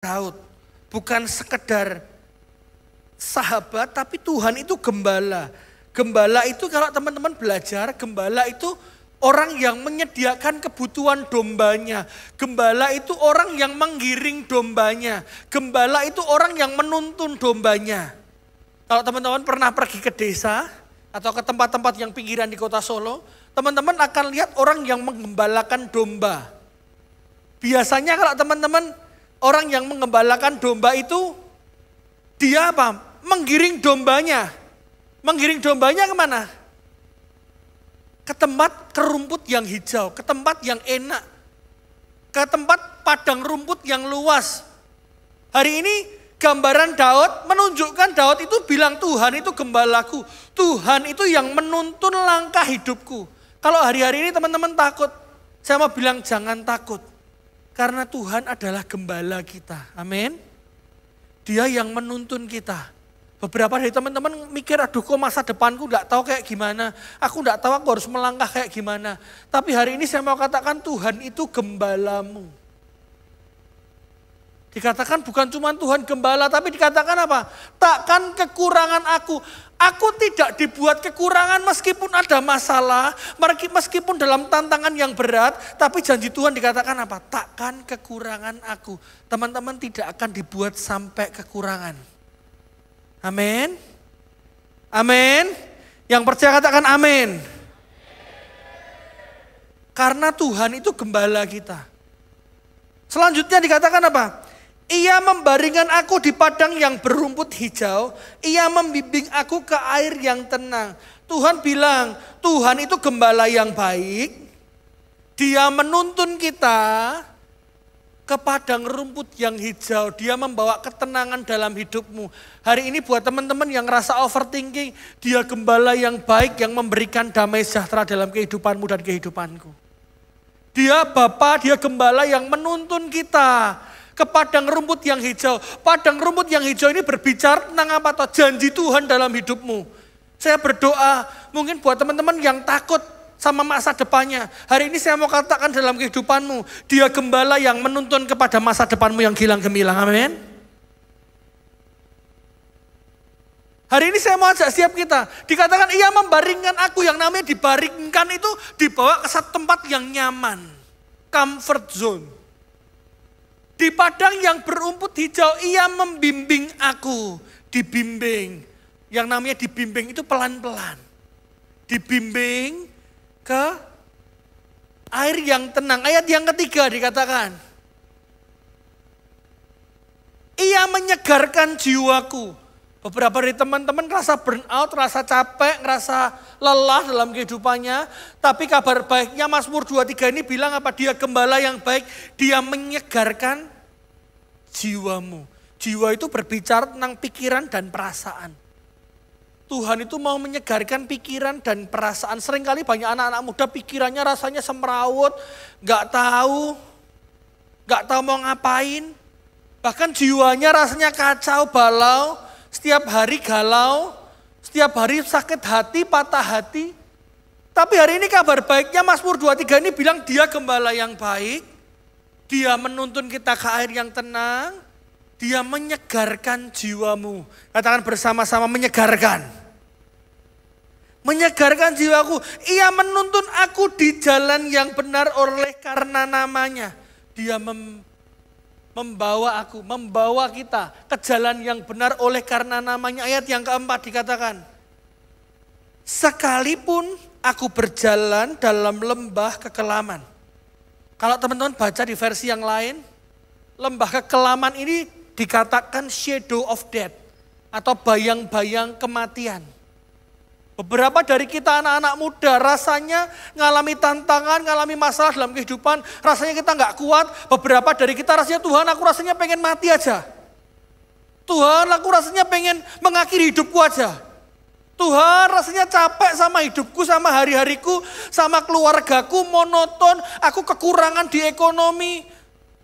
Daud. Bukan sekedar sahabat, tapi Tuhan itu gembala. Gembala itu kalau teman-teman belajar, gembala itu orang yang menyediakan kebutuhan dombanya. Gembala itu orang yang menggiring dombanya. Gembala itu orang yang menuntun dombanya. Kalau teman-teman pernah pergi ke desa atau ke tempat-tempat yang pinggiran di kota Solo, teman-teman akan lihat orang yang menggembalakan domba. Biasanya kalau teman-teman orang yang menggembalakan domba itu, dia apa? Menggiring dombanya. Menggiring dombanya kemana? Ke tempat ke rumput yang hijau, ke tempat yang enak. Ke tempat padang rumput yang luas. Hari ini gambaran Daud menunjukkan Daud itu bilang Tuhan itu gembalaku. Tuhan itu yang menuntun langkah hidupku. Kalau hari-hari ini teman-teman takut, saya mau bilang jangan takut. Karena Tuhan adalah gembala kita. Amin. Dia yang menuntun kita. Beberapa dari teman-teman mikir, aduh kok masa depanku gak tahu kayak gimana. Aku gak tahu aku harus melangkah kayak gimana. Tapi hari ini saya mau katakan Tuhan itu gembalamu. Dikatakan bukan cuma Tuhan gembala, tapi dikatakan apa? Takkan kekurangan aku. Aku tidak dibuat kekurangan meskipun ada masalah, meskipun dalam tantangan yang berat, tapi janji Tuhan dikatakan apa? Takkan kekurangan aku. Teman-teman tidak akan dibuat sampai kekurangan. Amin. Amin. Yang percaya katakan amin. Karena Tuhan itu gembala kita. Selanjutnya dikatakan apa? Ia membaringkan aku di padang yang berumput hijau. Ia membimbing aku ke air yang tenang. Tuhan bilang, Tuhan itu gembala yang baik. Dia menuntun kita ke padang rumput yang hijau. Dia membawa ketenangan dalam hidupmu. Hari ini buat teman-teman yang rasa overthinking, dia gembala yang baik yang memberikan damai sejahtera dalam kehidupanmu dan kehidupanku. Dia Bapa, dia gembala yang menuntun kita ke padang rumput yang hijau. Padang rumput yang hijau ini berbicara tentang apa? Toh? Janji Tuhan dalam hidupmu. Saya berdoa mungkin buat teman-teman yang takut sama masa depannya. Hari ini saya mau katakan dalam kehidupanmu, dia gembala yang menuntun kepada masa depanmu yang gilang gemilang. Amin. Hari ini saya mau ajak siap kita. Dikatakan ia membaringkan aku, yang namanya dibaringkan itu dibawa ke satu tempat yang nyaman. Comfort zone. Di padang yang berumput hijau, ia membimbing aku. Dibimbing. Yang namanya dibimbing itu pelan-pelan. Dibimbing ke air yang tenang. Ayat yang ketiga dikatakan. Ia menyegarkan jiwaku. Beberapa dari teman-teman rasa burnout, rasa capek, rasa lelah dalam kehidupannya. Tapi kabar baiknya Mazmur 23 ini bilang apa? Dia gembala yang baik, dia menyegarkan jiwamu. Jiwa itu berbicara tentang pikiran dan perasaan. Tuhan itu mau menyegarkan pikiran dan perasaan. Seringkali banyak anak-anak muda pikirannya rasanya semrawut, gak tahu mau ngapain. Bahkan jiwanya rasanya kacau balau. Setiap hari galau, setiap hari sakit hati, patah hati. Tapi hari ini kabar baiknya Mazmur 23 ini bilang dia gembala yang baik. Dia menuntun kita ke air yang tenang. Dia menyegarkan jiwamu. Katakan bersama-sama menyegarkan. Menyegarkan jiwaku. Ia menuntun aku di jalan yang benar oleh karena namanya. Dia membawa kita ke jalan yang benar oleh karena namanya. Ayat yang keempat dikatakan, sekalipun aku berjalan dalam lembah kekelaman. Kalau teman-teman baca di versi yang lain, lembah kekelaman ini dikatakan shadow of death atau bayang-bayang kematian. Beberapa dari kita anak-anak muda rasanya ngalami tantangan, ngalami masalah dalam kehidupan. Rasanya kita nggak kuat. Beberapa dari kita rasanya Tuhan aku rasanya pengen mati aja. Tuhan aku rasanya pengen mengakhiri hidupku aja. Tuhan rasanya capek sama hidupku, sama hari-hariku, sama keluargaku, monoton. Aku kekurangan di ekonomi.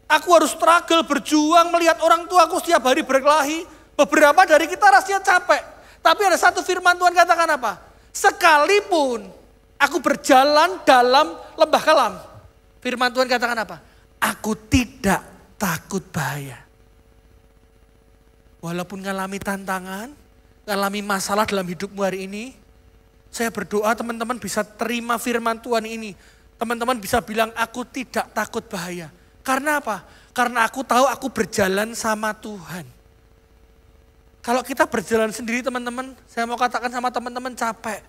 Aku harus struggle, berjuang melihat orang tua aku setiap hari berkelahi. Beberapa dari kita rasanya capek. Tapi ada satu firman Tuhan katakan apa? Sekalipun aku berjalan dalam lembah kelam. Firman Tuhan katakan apa? Aku tidak takut bahaya. Walaupun ngalami tantangan, ngalami masalah dalam hidupmu hari ini, saya berdoa teman-teman bisa terima firman Tuhan ini. Teman-teman bisa bilang, aku tidak takut bahaya. Karena apa? Karena aku tahu aku berjalan sama Tuhan. Kalau kita berjalan sendiri teman-teman, saya mau katakan sama teman-teman capek.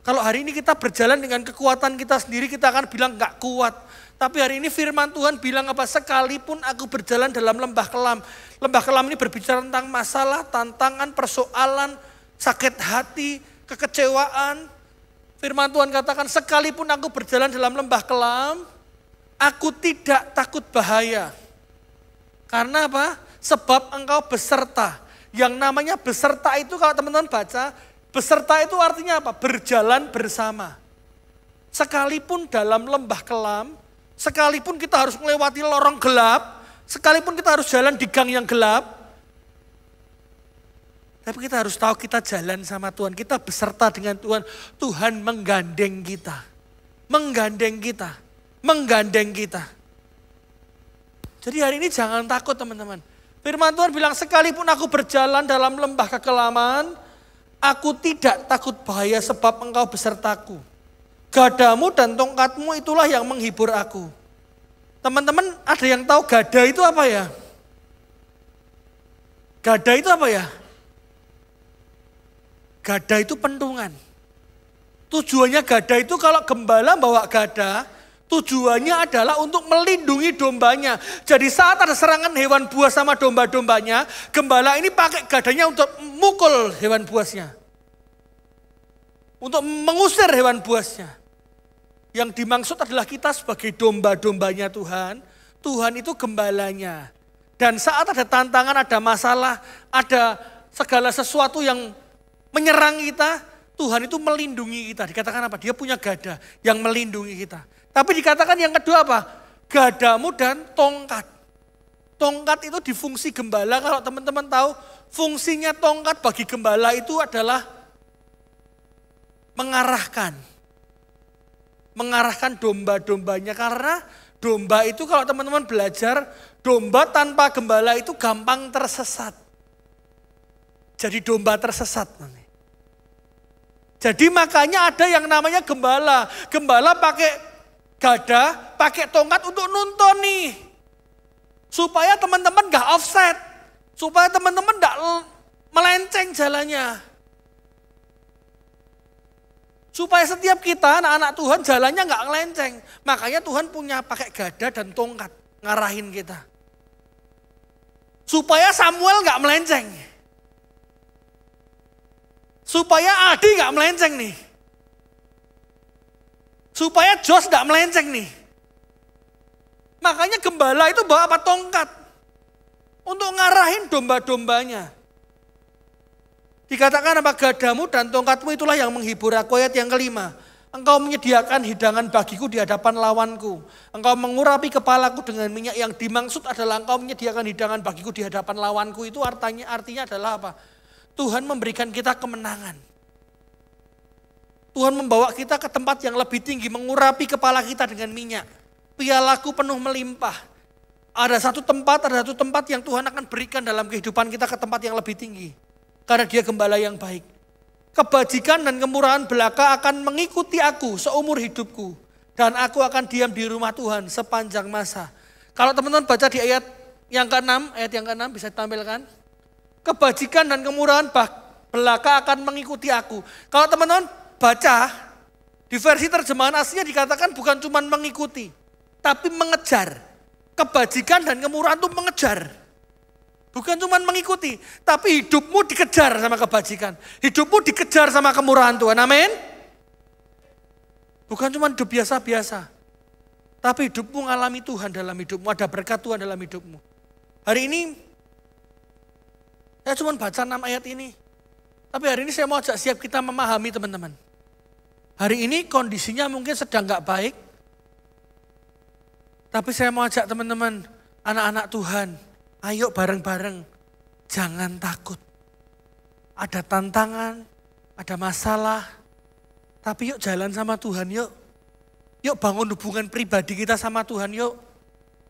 Kalau hari ini kita berjalan dengan kekuatan kita sendiri, kita akan bilang gak kuat. Tapi hari ini firman Tuhan bilang apa? Sekalipun aku berjalan dalam lembah kelam. Lembah kelam ini berbicara tentang masalah, tantangan, persoalan, sakit hati, kekecewaan. Firman Tuhan katakan, sekalipun aku berjalan dalam lembah kelam, aku tidak takut bahaya. Karena apa? Sebab engkau beserta. Yang namanya beserta itu kalau teman-teman baca, beserta itu artinya apa? Berjalan bersama. Sekalipun dalam lembah kelam, sekalipun kita harus melewati lorong gelap, sekalipun kita harus jalan di gang yang gelap, tapi kita harus tahu kita jalan sama Tuhan, kita beserta dengan Tuhan. Tuhan menggandeng kita, menggandeng kita, menggandeng kita. Jadi hari ini jangan takut teman-teman. Firman Tuhan bilang, sekalipun aku berjalan dalam lembah kekelaman, aku tidak takut bahaya sebab engkau besertaku. Gadamu dan tongkatmu itulah yang menghibur aku. Teman-teman ada yang tahu gada itu apa ya? Gada itu apa ya? Gada itu pentungan. Tujuannya gada itu kalau gembala bawa gada, tujuannya adalah untuk melindungi dombanya. Jadi saat ada serangan hewan buas sama domba-dombanya, gembala ini pakai gadanya untuk mukul hewan buasnya. Untuk mengusir hewan buasnya. Yang dimaksud adalah kita sebagai domba-dombanya Tuhan. Tuhan itu gembalanya. Dan saat ada tantangan, ada masalah, ada segala sesuatu yang menyerang kita, Tuhan itu melindungi kita. Dikatakan apa? Dia punya gada yang melindungi kita. Tapi dikatakan yang kedua apa? Gadamu dan tongkat. Tongkat itu di fungsi gembala. Kalau teman-teman tahu, fungsinya tongkat bagi gembala itu adalah mengarahkan. Mengarahkan domba-dombanya. Karena domba itu kalau teman-teman belajar, domba tanpa gembala itu gampang tersesat. Jadi domba tersesat nanti. Jadi makanya ada yang namanya gembala. Gembala pakai gada, pakai tongkat untuk nuntun nih. Supaya teman-teman gak offset. Supaya teman-teman gak melenceng jalannya. Supaya setiap kita anak-anak Tuhan jalannya gak melenceng. Makanya Tuhan punya pakai gada dan tongkat. Ngarahin kita. Supaya Samuel gak melenceng. Supaya Adi gak melenceng nih. Supaya Jos gak melenceng nih. Makanya gembala itu bawa apa? Tongkat. Untuk ngarahin domba-dombanya. Dikatakan apa? Gadamu dan tongkatmu itulah yang menghibur aku. Ayat yang kelima. Engkau menyediakan hidangan bagiku di hadapan lawanku. Engkau mengurapi kepalaku dengan minyak. Yang dimaksud adalah engkau menyediakan hidangan bagiku di hadapan lawanku. Itu artinya adalah apa? Tuhan memberikan kita kemenangan. Tuhan membawa kita ke tempat yang lebih tinggi, mengurapi kepala kita dengan minyak. Pialaku penuh melimpah. Ada satu tempat yang Tuhan akan berikan dalam kehidupan kita ke tempat yang lebih tinggi. Karena dia gembala yang baik. Kebajikan dan kemurahan belaka akan mengikuti aku seumur hidupku. Dan aku akan diam di rumah Tuhan sepanjang masa. Kalau teman-teman baca di ayat yang ke-6 bisa ditampilkan. Kebajikan dan kemurahan belaka akan mengikuti aku. Kalau teman-teman baca, di versi terjemahan aslinya dikatakan bukan cuma mengikuti, tapi mengejar. Kebajikan dan kemurahan itu mengejar. Bukan cuma mengikuti, tapi hidupmu dikejar sama kebajikan. Hidupmu dikejar sama kemurahan Tuhan, amin. Bukan cuma hidup biasa-biasa, tapi hidupmu mengalami Tuhan dalam hidupmu, ada berkat Tuhan dalam hidupmu. Hari ini, saya cuma baca 6 ayat ini. Tapi hari ini saya mau ajak siap kita memahami teman-teman. Hari ini kondisinya mungkin sedang gak baik. Tapi saya mau ajak teman-teman, anak-anak Tuhan, ayo bareng-bareng, jangan takut. Ada tantangan, ada masalah, tapi yuk jalan sama Tuhan yuk. Yuk bangun hubungan pribadi kita sama Tuhan yuk.